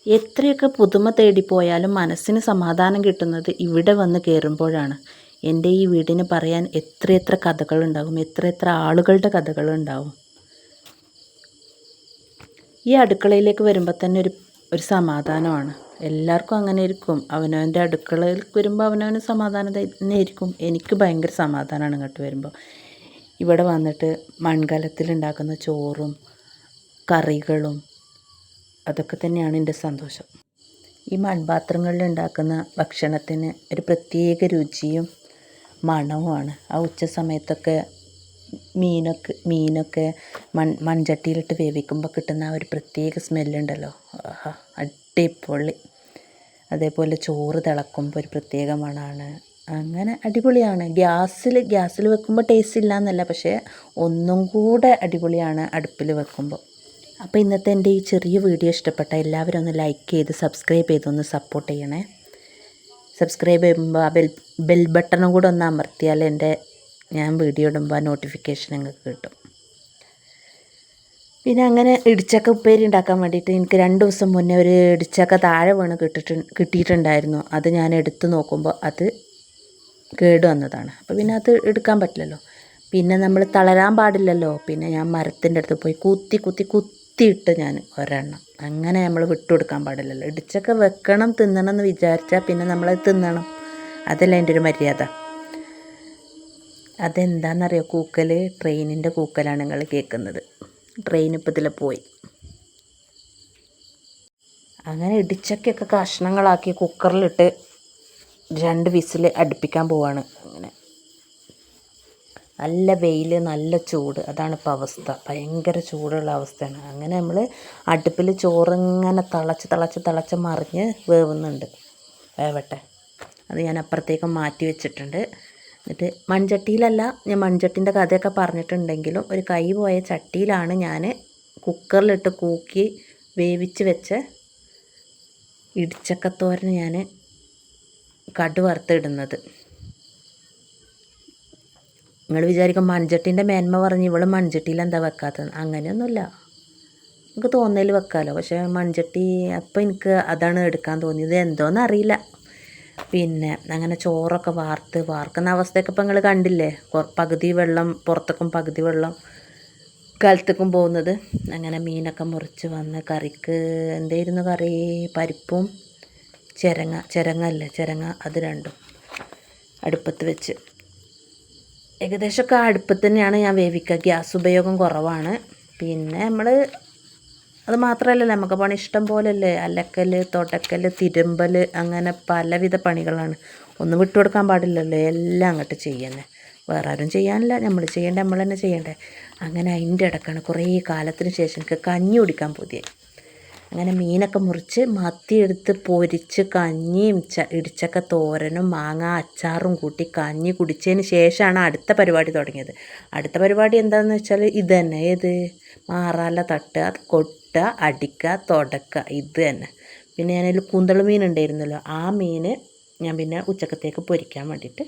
എത്രയൊക്കെ പുതുമ തേടിപ്പോയാലും മനസ്സിന് സമാധാനം കിട്ടുന്നത് ഇവിടെ വന്ന് കയറുമ്പോഴാണ്. എൻ്റെ ഈ വീടിന് പറയാൻ എത്രയെത്ര കഥകളുണ്ടാകും, എത്രയെത്ര ആളുകളുടെ കഥകളുണ്ടാവും. ഈ അടുക്കളയിലേക്ക് വരുമ്പോൾ തന്നെ ഒരു സമാധാനമാണ്. എല്ലാവർക്കും അങ്ങനെ ഇരിക്കും. അവനവൻ്റെ അടുക്കളയിൽ വരുമ്പോൾ അവനവന് സമാധാനം തന്നെ ആയിരിക്കും. എനിക്ക് ഭയങ്കര സമാധാനമാണ് ഇങ്ങോട്ട് വരുമ്പോൾ. ഇവിടെ വന്നിട്ട് മൺകലത്തിലുണ്ടാക്കുന്ന ചോറും കറികളും അതൊക്കെ തന്നെയാണ് എൻ്റെ സന്തോഷം. ഈ മൺപാത്രങ്ങളിൽ ഉണ്ടാക്കുന്ന ഭക്ഷണത്തിന് ഒരു പ്രത്യേക രുചിയും മണവുമാണ്. ആ ഉച്ച സമയത്തൊക്കെ മീനൊക്കെ മൺചട്ടിയിലിട്ട് വേവിക്കുമ്പോൾ കിട്ടുന്ന ആ ഒരു പ്രത്യേക സ്മെല്ലുണ്ടല്ലോ, അടിപൊളി. അതേപോലെ ചോറ് തിളക്കുമ്പോൾ ഒരു പ്രത്യേക മണമാണ്. അങ്ങനെ അടിപൊളിയാണ്. ഗ്യാസിൽ വെക്കുമ്പോൾ ടേസ്റ്റ് ഇല്ല എന്നല്ല, പക്ഷേ ഒന്നും കൂടെ അടിപൊളിയാണ് അടുപ്പിൽ വെക്കുമ്പോൾ. അപ്പോൾ ഇന്നത്തെ എൻ്റെ ഈ ചെറിയ വീഡിയോ ഇഷ്ടപ്പെട്ട എല്ലാവരും ഒന്ന് ലൈക്ക് ചെയ്ത് സബ്സ്ക്രൈബ് ചെയ്തൊന്ന് സപ്പോർട്ട് ചെയ്യണേ. സബ്സ്ക്രൈബ് ചെയ്യുമ്പോൾ ആ ബെൽ ബട്ടണും കൂടെ ഒന്ന് അമർത്തിയാൽ ഞാൻ വീഡിയോ ഇടുമ്പോൾ ആ നോട്ടിഫിക്കേഷൻ നിങ്ങൾക്ക് കിട്ടും. പിന്നെ അങ്ങനെ ഇടിച്ചക്ക ഉപ്പേരി ഉണ്ടാക്കാൻ വേണ്ടിയിട്ട് എനിക്ക് 2 ദിവസം മുന്നേ ഒരു ഇടിച്ചക്ക താഴെ വീണ് കിട്ടിയിട്ടുണ്ടായിരുന്നു. അത് ഞാൻ എടുത്ത് നോക്കുമ്പോൾ അത് കേട് വന്നതാണ്. അപ്പോൾ പിന്നെ അത് എടുക്കാൻ പറ്റില്ലല്ലോ. പിന്നെ നമ്മൾ തളരാൻ പാടില്ലല്ലോ. പിന്നെ ഞാൻ മരത്തിൻ്റെ അടുത്ത് പോയി കുത്തിയിട്ട് ഞാൻ ഒരെണ്ണം, അങ്ങനെ നമ്മൾ വിട്ടുകൊടുക്കാൻ പാടില്ലല്ലോ. ഇടിച്ചക്ക വെക്കണം തിന്നണം എന്ന് വിചാരിച്ചാൽ പിന്നെ നമ്മളത് തിന്നണം. അതല്ല എൻ്റെ ഒരു മര്യാദ. അതെന്താണെന്നറിയോ, കൂക്കൽ ട്രെയിനിൻ്റെ കൂക്കലാണ് നിങ്ങൾ കേൾക്കുന്നത്. ട്രെയിൻ ഇപ്പോൾ ഇതിൽ പോയി. അങ്ങനെ ഇടിച്ചക്കയൊക്കെ കഷ്ണങ്ങളാക്കി കുക്കറിലിട്ട് 2 വിസിൽ അടുപ്പിക്കാൻ പോവാണ്. അങ്ങനെ നല്ല വെയിൽ, നല്ല ചൂട്, അതാണ് ഇപ്പോൾ അവസ്ഥ. ഭയങ്കര ചൂടുള്ള അവസ്ഥയാണ്. അങ്ങനെ നമ്മൾ അടുപ്പിൽ ചോറിങ്ങനെ തിളച്ച് മറിഞ്ഞ് വേവുന്നുണ്ട്. വേവട്ടെ. അത് ഞാൻ അപ്പുറത്തേക്ക് മാറ്റി വെച്ചിട്ടുണ്ട്. എന്നിട്ട് മൺചട്ടിയിലല്ല, ഞാൻ മൺചട്ടീൻ്റെ കഥയൊക്കെ പറഞ്ഞിട്ടുണ്ടെങ്കിലും ഒരു കൈ പോയ ചട്ടിയിലാണ് ഞാൻ കുക്കറിലിട്ട് കൂക്കി വേവിച്ച് വെച്ച ഇടിച്ചക്കത്തോരന് ഞാൻ കടു വറുത്തിടുന്നത്. നിങ്ങൾ വിചാരിക്കും മൺചട്ടീൻ്റെ മേന്മ പറഞ്ഞ് ഇവൾ മൺചട്ടിയിൽ എന്താ വെക്കാത്തത്. അങ്ങനെയൊന്നുമില്ല, എനിക്ക് തോന്നൽ വെക്കാമല്ലോ. പക്ഷേ മൺചട്ടി അപ്പം എനിക്ക് അതാണ് എടുക്കാൻ തോന്നിയത്, എന്തോന്ന് അറിയില്ല. പിന്നെ അങ്ങനെ ചോറൊക്കെ വാർക്കുന്ന അവസ്ഥയൊക്കെ ഇപ്പം നിങ്ങൾ കണ്ടില്ലേ. പകുതി വെള്ളം പുറത്തേക്കും പകുതി വെള്ളം കലത്തേക്കും പോകുന്നത്. അങ്ങനെ മീനൊക്കെ മുറിച്ച് വന്ന് കറിക്ക് എന്തായിരുന്നു കറി? പരിപ്പും ചിരങ്ങ അത് രണ്ടും അടുപ്പത്ത് വെച്ച് ഏകദേശമൊക്കെ അടുപ്പത്ത് തന്നെയാണ് ഞാൻ വേവിക്കുക. ഗ്യാസ് ഉപയോഗം കുറവാണ്. പിന്നെ നമ്മൾ അത് മാത്രമല്ലല്ലോ, നമുക്ക് പണി ഇഷ്ടം പോലെയല്ലേ. അലക്കൽ, തുടക്കൽ, തിരുമ്പൽ, അങ്ങനെ പലവിധ പണികളാണ്. ഒന്നും വിട്ടുകൊടുക്കാൻ പാടില്ലല്ലോ, എല്ലാം അങ്ങോട്ട് ചെയ്യുന്നത്. വേറെ ആരും ചെയ്യാനില്ല, നമ്മൾ തന്നെ ചെയ്യണ്ടേ. അങ്ങനെ അതിൻ്റെ ഇടക്കാണ് കുറേ കാലത്തിന് ശേഷം എനിക്ക് കഞ്ഞി കുടിക്കാൻ പുതിയത്. അങ്ങനെ മീനൊക്കെ മുറിച്ച് മത്തിയെടുത്ത് പൊരിച്ച് കഞ്ഞിയും ഇടിച്ചക്ക തോരനും മാങ്ങ അച്ചാറും കൂട്ടി കഞ്ഞി കുടിച്ചതിന് ശേഷമാണ് അടുത്ത പരിപാടി തുടങ്ങിയത്. അടുത്ത പരിപാടി എന്താണെന്ന് വെച്ചാൽ ഇത് തന്നെ. ഏത്? മാറാല തട്ടുക, കൊട്ടുക, അടിക്കുക, തുടക്കുക, ഇത് തന്നെ. പിന്നെ ഞാനതിൽ കൂന്തൾ മീൻ ഉണ്ടായിരുന്നല്ലോ, ആ മീൻ ഞാൻ പിന്നെ ഉച്ചക്കത്തേക്ക് പൊരിക്കാൻ വേണ്ടിയിട്ട്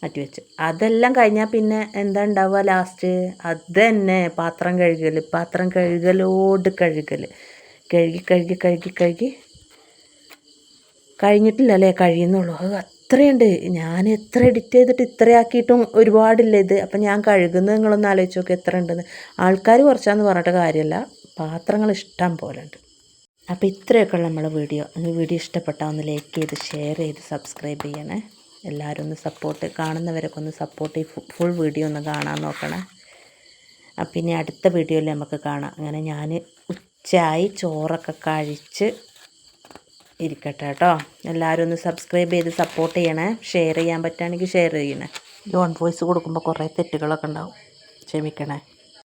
മാറ്റിവെച്ച്. അതെല്ലാം കഴിഞ്ഞാൽ പിന്നെ എന്താ ഉണ്ടാവുക ലാസ്റ്റ്? അത് തന്നെ പാത്രം കഴുകലോട് കഴുകൽ. കഴുകി കഴിഞ്ഞിട്ടില്ലല്ലേ, കഴിയുന്നുള്ളൂ. അത് അത്രയുണ്ട്. ഞാൻ എത്ര എഡിറ്റ് ചെയ്തിട്ട് ഇത്രയാക്കിയിട്ടും ഒരുപാടില്ല ഇത്. അപ്പം ഞാൻ കഴുകുന്നത് നിങ്ങളൊന്ന് ആലോചിച്ച് നോക്കി എത്ര ഉണ്ടെന്ന്. ആൾക്കാർ കുറച്ചാന്ന് പറഞ്ഞിട്ട് കാര്യമല്ല, പാത്രങ്ങൾ ഇഷ്ടം പോലെ ഉണ്ട്. അപ്പോൾ ഇത്രയൊക്കെയുള്ള നമ്മളെ വീഡിയോ ഇഷ്ടപ്പെട്ടാൽ ഒന്ന് ലൈക്ക് ചെയ്ത് ഷെയർ ചെയ്ത് സബ്സ്ക്രൈബ് ചെയ്യണേ. എല്ലാവരും ഒന്ന് കാണുന്നവരൊക്കെ ഒന്ന് സപ്പോർട്ട് ചെയ്ത് ഫുൾ വീഡിയോ ഒന്ന് കാണാൻ നോക്കണേ. അപ്പം ഇനി അടുത്ത വീഡിയോയിൽ നമുക്ക് കാണാം. അങ്ങനെ ഞാൻ ഉച്ചയായി ചോറൊക്കെ കഴിച്ച് ഇരിക്കട്ടെ കേട്ടോ. എല്ലാവരും ഒന്ന് സബ്സ്ക്രൈബ് ചെയ്ത് സപ്പോർട്ട് ചെയ്യണേ. ഷെയർ ചെയ്യാൻ പറ്റുകയാണെങ്കിൽ ഷെയർ ചെയ്യണേ. ഓൺ വോയിസ് കൊടുക്കുമ്പോൾ കുറേ തെറ്റുകളൊക്കെ ഉണ്ടാവും, ക്ഷമിക്കണേ.